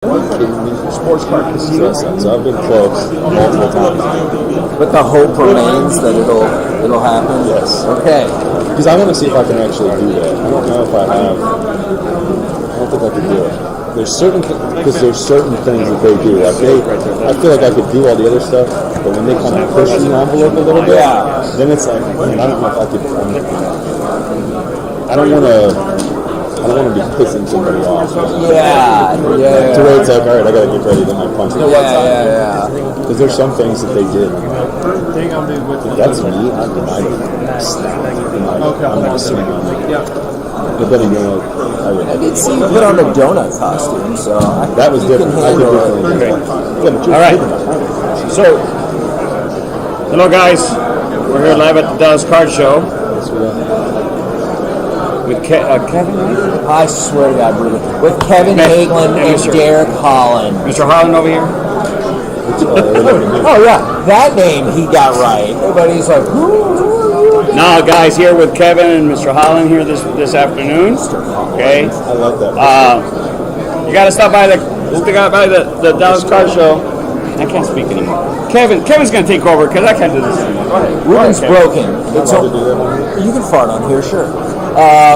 Are you kidding me? Sports car casino. So I've been close multiple times. But the hope remains that it'll happen? Yes. Okay. Because I want to see if I can actually do that. I don't know if I have. I don't think I could do it. There's certain things that they do. Like I feel like I could do all the other stuff, but when they kind of push the envelope a little bit, then it's like, man, I don't know if I could. I don't want to be pissing somebody off. Yeah. To where it's like, all right, I got to get ready, then I punch them. Yeah. Because there's some things that they did. That's me. I'm not assuming. But then again, I did see you put on a donut costume, so that was different. I did All right. So, hello guys. We're here live at the Dallas Card Show with Kevin. I swear to God, Ruben. With Kevin Hagelin and Derek Holland. Mr. Holland over here. Oh yeah, that name he got right. Everybody's like, who? Now, guys, here with Kevin and Mr. Holland here this afternoon. Okay. I like that. You got to stop by the Dallas Card Show. I can't speak anymore. Kevin's going to take over because I can't do this anymore. Go ahead. Ruben's broken. You can fart on here, sure.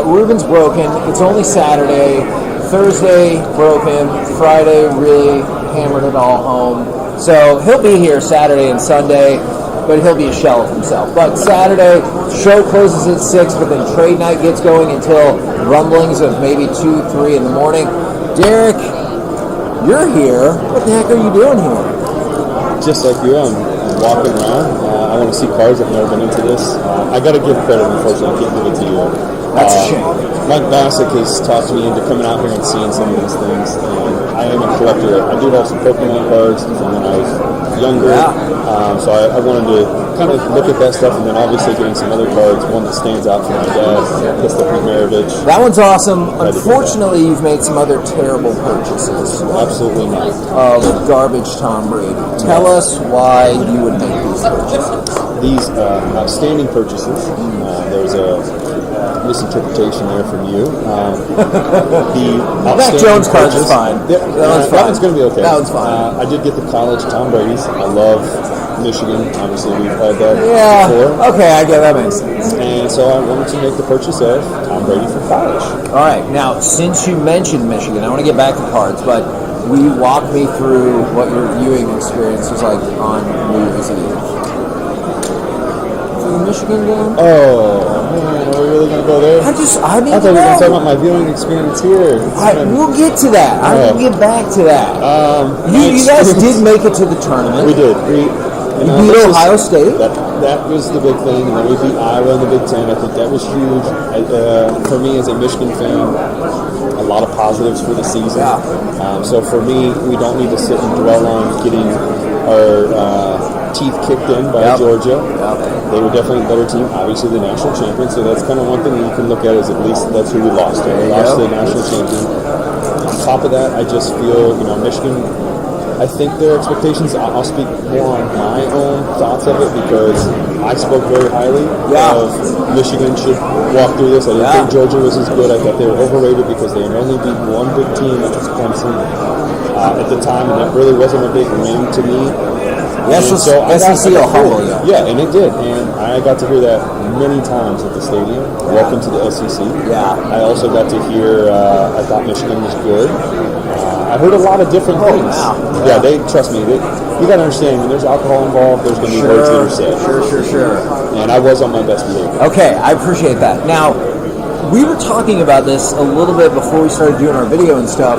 Ruben's broken. It's only Saturday. Thursday, broken. Friday, really hammered it all home. So he'll be here Saturday and Sunday, but he'll be a shell of himself. But Saturday, show closes at 6, but then trade night gets going until rumblings of maybe 2, 3 in the morning. Derek, you're here. What the heck are you doing here? Just like you, I'm walking around. I want to see cars. I've never been into this. I got to give credit, unfortunately. I can't give it to you. That's a shame. Mike Bassick has talked me into coming out here and seeing some of these things. And I am a collector. I do have some Pokemon cards from when I was younger. So I wanted to kind of look at that stuff, and then obviously getting some other cards. One that stands out for my dad, Pistol Primarovich. That one's awesome. Unfortunately, you've made some other terrible purchases. Absolutely not. Of garbage Tom Brady. Tell us why you would make these purchases. These outstanding purchases. There's a misinterpretation there from you. The Mac Jones card is fine. That one's going to be okay. That one's fine. I did get the college Tom Brady's. I love Michigan. Obviously, we've had that before. Okay, I get that makes sense. And so I wanted to make the purchase of Tom Brady for college. All right. Now, since you mentioned Michigan, I want to get back to cards, but will you walk me through what your viewing experience was like on New Year's Eve? The Michigan game? Oh, man, are we really going to go there? I thought we were going to talk about my viewing experience here. We'll get to that. I will get back to that. You guys did make it to the tournament. We did. We beat Ohio State. That was the big thing, and then we beat Iowa in the Big Ten. I think that was huge. For me as a Michigan fan, a lot of positives for the season. So for me, we don't need to sit and dwell on getting our teeth kicked in by Georgia. They were definitely a better team, obviously the national champion, so that's kind of one thing you can look at is at least that's who we lost to. We lost to the national champion. On top of that, I just feel, Michigan, I think their expectations, I'll speak more on my own thoughts of it because I spoke very highly of Michigan should walk through this. I didn't think Georgia was as good. I thought they were overrated because they had only beat one big team, which was Clemson, at the time, and that really wasn't a big win to me. SEC will humble you. Yeah, and it did. And I got to hear that many times at the stadium. Welcome to the SEC. Yeah. I also got to hear, I thought Michigan was good. I heard a lot of different things. Wow. Yeah, trust me. You got to understand, when there's alcohol involved, there's going to be words that are said. Sure. And I was on my best behavior. Okay, I appreciate that. Now, we were talking about this a little bit before we started doing our video and stuff.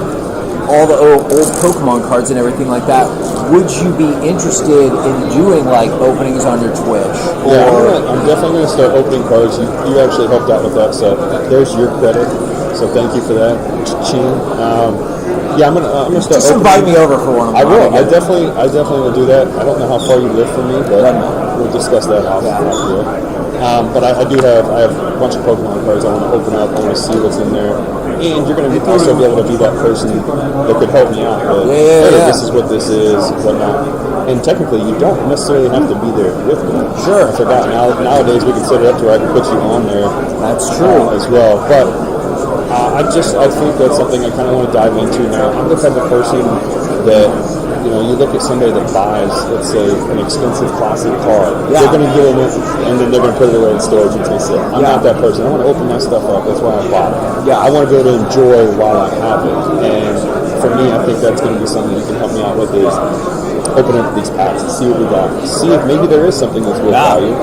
All the old Pokemon cards and everything like that. Would you be interested in doing like openings on your Twitch? Yeah, I'm definitely going to start opening cards. You actually helped out with that, so there's your credit. So thank you for that, Ching. I'm gonna start. Just invite me over for one of them. I will. I definitely will do that. I don't know how far you live from me, but we'll discuss that off here. But I have a bunch of Pokemon cards I want to open up. I want to see what's in there. And you're going to also be able to be that person that could help me out with, this is what this is, whatnot. And technically, you don't necessarily have to be there with me. Sure. I forgot. Nowadays, we can set it up to where I can put you on there. That's true. As well. But I think that's something I kind of want to dive into now. I'm the type of person that, you look at somebody that buys, let's say, an expensive classic car. They're going to get in it, and then they're going to put it away in storage until it's it. I'm not that person. I want to open my stuff up. That's why I bought it. I want to be able to enjoy while I have it. And for me, I think that's going to be something you can help me out with is open up these packs and see what we got. See if maybe there is something that's worth value.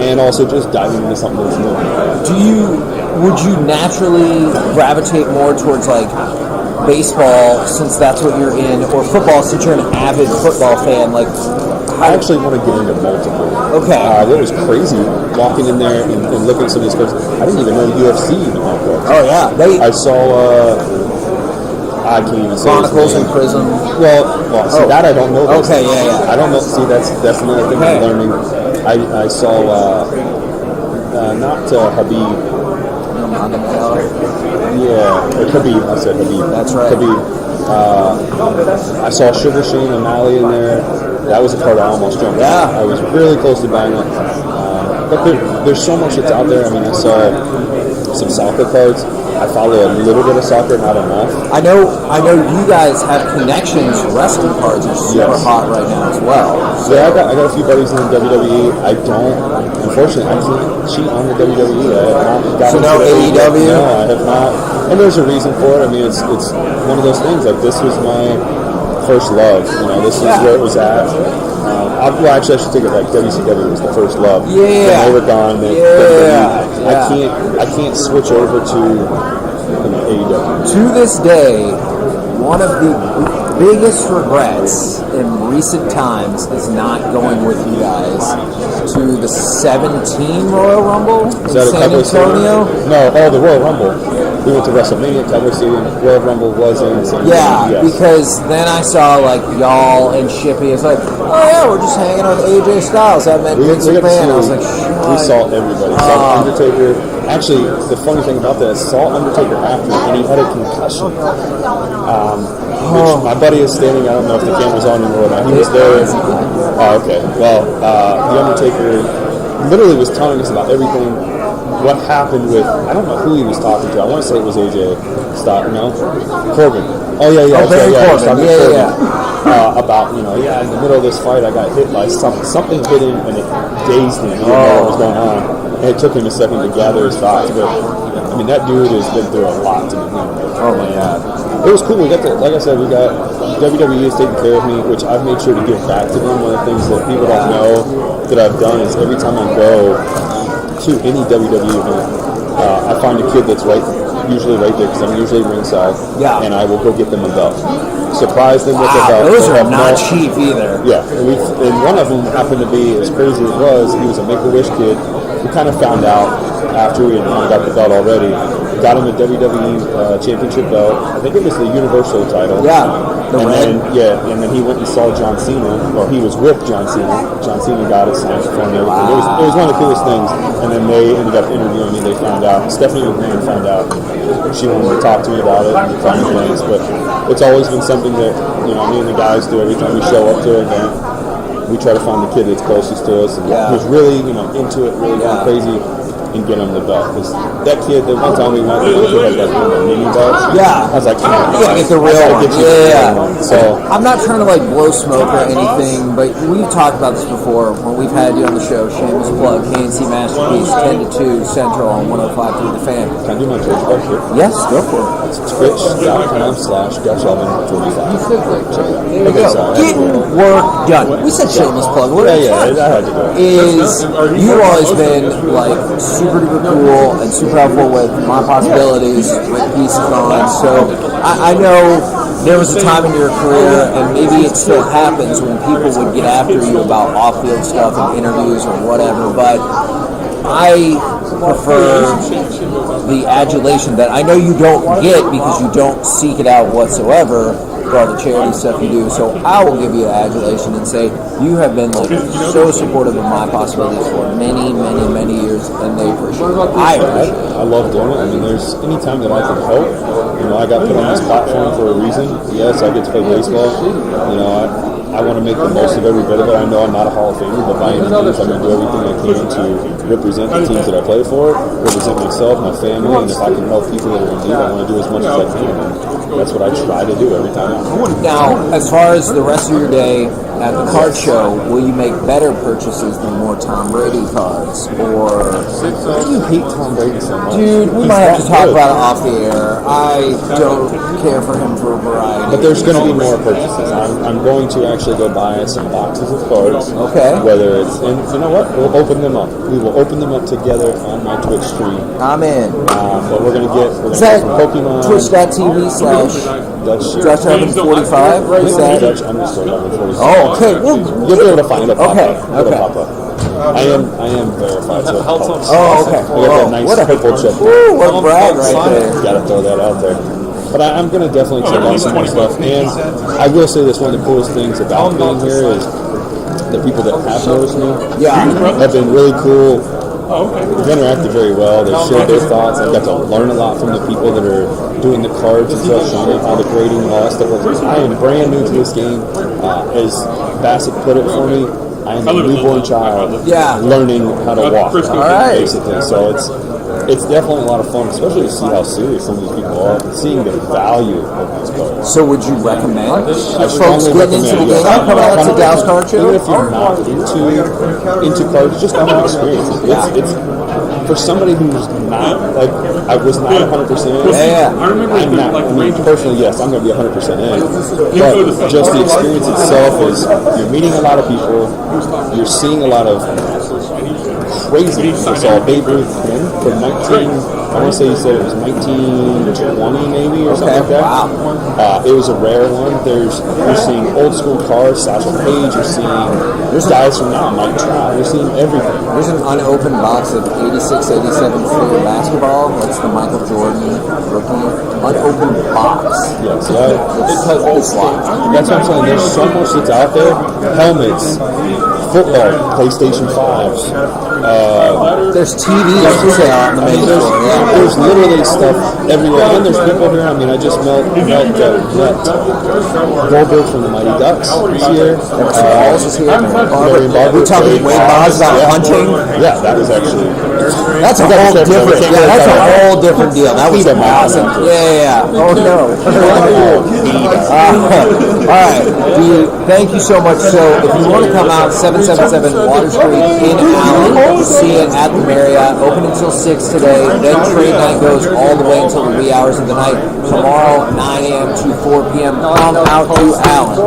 And also just diving into something that's new. Would you naturally gravitate more towards like baseball since that's what you're in, or football since you're an avid football fan? Like, I actually want to get into multiple. Okay. It was crazy walking in there and looking at some of these cards. I didn't even know UFC even had books. Oh yeah, I saw. I can't even say Chronicles and Prism. Well, see that I don't know. Okay, yeah. I don't know. See, that's another thing I'm learning. I saw not Habib. Yeah, Khabib. I said Habib. That's right. Khabib. I saw Sugar Shane O'Malley in there. That was a card I almost jumped. Yeah. I was really close to buying it. But there's so much that's out there. I mean, I saw some soccer cards. I follow a little bit of soccer, not enough. I know you guys have connections. Wrestling cards are super hot right now as well. So yeah, I got a few buddies in the WWE. Unfortunately, I can't cheat on the WWE. I have not gotten no AEW? No, I have not. And there's a reason for it. I mean, it's one of those things. Like, this was my first love. This is where it was at. I should take it like WCW was the first love. Yeah. When they were gone. I can't switch over to AEW. To this day, one of the biggest regrets in recent times is not going with you guys to the 17 Royal Rumble in San Antonio. No, the Royal Rumble. We went to WrestleMania, Cowboy Stadium. Royal Rumble was in San Antonio. Yeah, because then I saw like y'all and Shippy. It's like, oh yeah, we're just hanging out with AJ Styles. That meant Vince McMahon. I was like, we saw everybody. Saw Undertaker. Actually, the funny thing about that is saw Undertaker after, and he had a concussion. Which my buddy is standing. I don't know if the camera's on anymore or not. He was there. Oh, okay. Well, the Undertaker literally was telling us about everything. What happened with, I don't know who he was talking to. I want to say it was AJ Styles. No? Corbin. Oh, yeah. Barry Corbin. About, in the middle of this fight, I got hit by something hit him, and it dazed him. He didn't know what was going on. And it took him a second to gather his thoughts. But, I mean, that dude has been through a lot to begin with. Oh, my God. It was cool. We got like I said, we got WWE is taking care of me, which I've made sure to give back to them. One of the things that people don't know that I've done is every time I go to any WWE event, I find a kid that's usually right there because I'm usually ringside, and I will go get them a belt. Surprise them with a belt. Those are not cheap either. Yeah, and one of them happened to be, as crazy as it was, he was a Make-A-Wish kid who kind of found out after we had got the belt already. Got him a WWE championship belt. I think it was the Universal title. Yeah, and then he went and saw John Cena. Well, he was with John Cena. John Cena got it signed for him. Wow. It was one of the coolest things. And then they ended up interviewing me. They found out. Stephanie McMahon found out. She wanted to talk to me about it and find things. But it's always been something that me and the guys do every time we show up to an event. We try to find the kid that's closest to us and who's really into it, really going crazy. And get him the belt. Because that kid, the one time we went, the kid had like one of the mini belts. Yeah. I was like, get the real one. Yeah. So I'm not trying to like blow smoke or anything, but we've talked about this before when we've had you on the show. Shameless plug, KNC Masterpiece, 10 to 2 Central on 105.3 The Fan. Can I do my Twitch right here? Yes, go for it. It's twitch.com/DutchOven45. There you go. Getting work done. We said shameless plug. Yeah, I had to do it. You've always been like super duper cool and super helpful with my possibilities with PeaceCon. So I know there was a time in your career, and maybe it still happens, when people would get after you about off-field stuff and interviews or whatever, but I prefer the adulation that I know you don't get because you don't seek it out whatsoever for all the charity stuff you do. So I will give you adulation and say you have been like so supportive of my possibilities for many, many, many years, and they appreciate it. I appreciate it. I love doing it. I mean, there's any time that I can help. I got put on this platform for a reason. Yes, I get to play baseball. I want to make the most of every bit of it. I know I'm not a Hall of Famer, but by any means, I'm going to do everything I can to represent the teams that I play for, represent myself, my family, and if I can help people that are in need, I want to do as much as I can. And that's what I try to do every time. Now, as far as the rest of your day at the card show, will you make better purchases than more Tom Brady cards? Or why do you hate Tom Brady so much? Dude, we might have to talk about it off the air. I don't care for him for a variety. But there's going to be more purchases. I'm going to actually go buy some boxes of cards. Okay. Whether it's, and you know what? We'll open them up. We will open them up together on my Twitch stream. I'm in. But we're going to get some Pokemon. Twitch.tv/DutchOven45. Is that Dutch underscore Oven 45. Oh, okay. Well, you'll be able to find it. Okay. It'll pop up. I am verified. So oh, okay. I got that nice purple chip. What a brag right there. Got to throw that out there. But I'm going to definitely check out some more stuff. And I will say this, one of the coolest things about being here is the people that have noticed me have been really cool. They've interacted very well. They've shared their thoughts. I've got to learn a lot from the people that are doing the cards and stuff, showing me how the grading and all that stuff works. I am brand new to this game. As Bassett put it for me, I am a newborn child learning how to walk, basically. So it's definitely a lot of fun, especially to see how serious some of these people are, seeing the value of these cards. So would you recommend folks getting into the game? Come out to Dallas Card Show? Even if you're not into cards, just have an experience. It's for somebody who's not, like, I was not 100% in. I'm not. I mean, personally, yes, I'm going to be 100% in. But just the experience itself is you're meeting a lot of people, you're seeing a lot of crazy. I saw Babe Ruth win from 19, I want to say he said it was 1920 maybe or something like that. Wow. It was a rare one. You're seeing old school cars, Satchel Paige, you're seeing guys from now, Mike Trout, you're seeing everything. There's an unopened box of 86, 87 Florida basketball. That's the Michael Jordan rookie. Unopened box. Yeah, so that's what I'm saying. There's so much that's out there. Helmets, football, PlayStation 5s. There's TVs for sale on the main floor. There's literally stuff everywhere. And there's people here. I mean, I just met Goldberg from the Mighty Ducks is here. Balls is here. We're talking Wade Boz about hunting. Yeah, that was actually... That's a whole different... Yeah, that's a whole different deal. That was awesome. Yeah. Oh, no. All right. Thank you so much. So, if you want to come out, 777 Water Street in Allen, see it at the Marriott. Open until 6 today. Then trade night goes all the way until the wee hours of the night. Tomorrow, 9 a.m. to 4 p.m. Come out to Allen.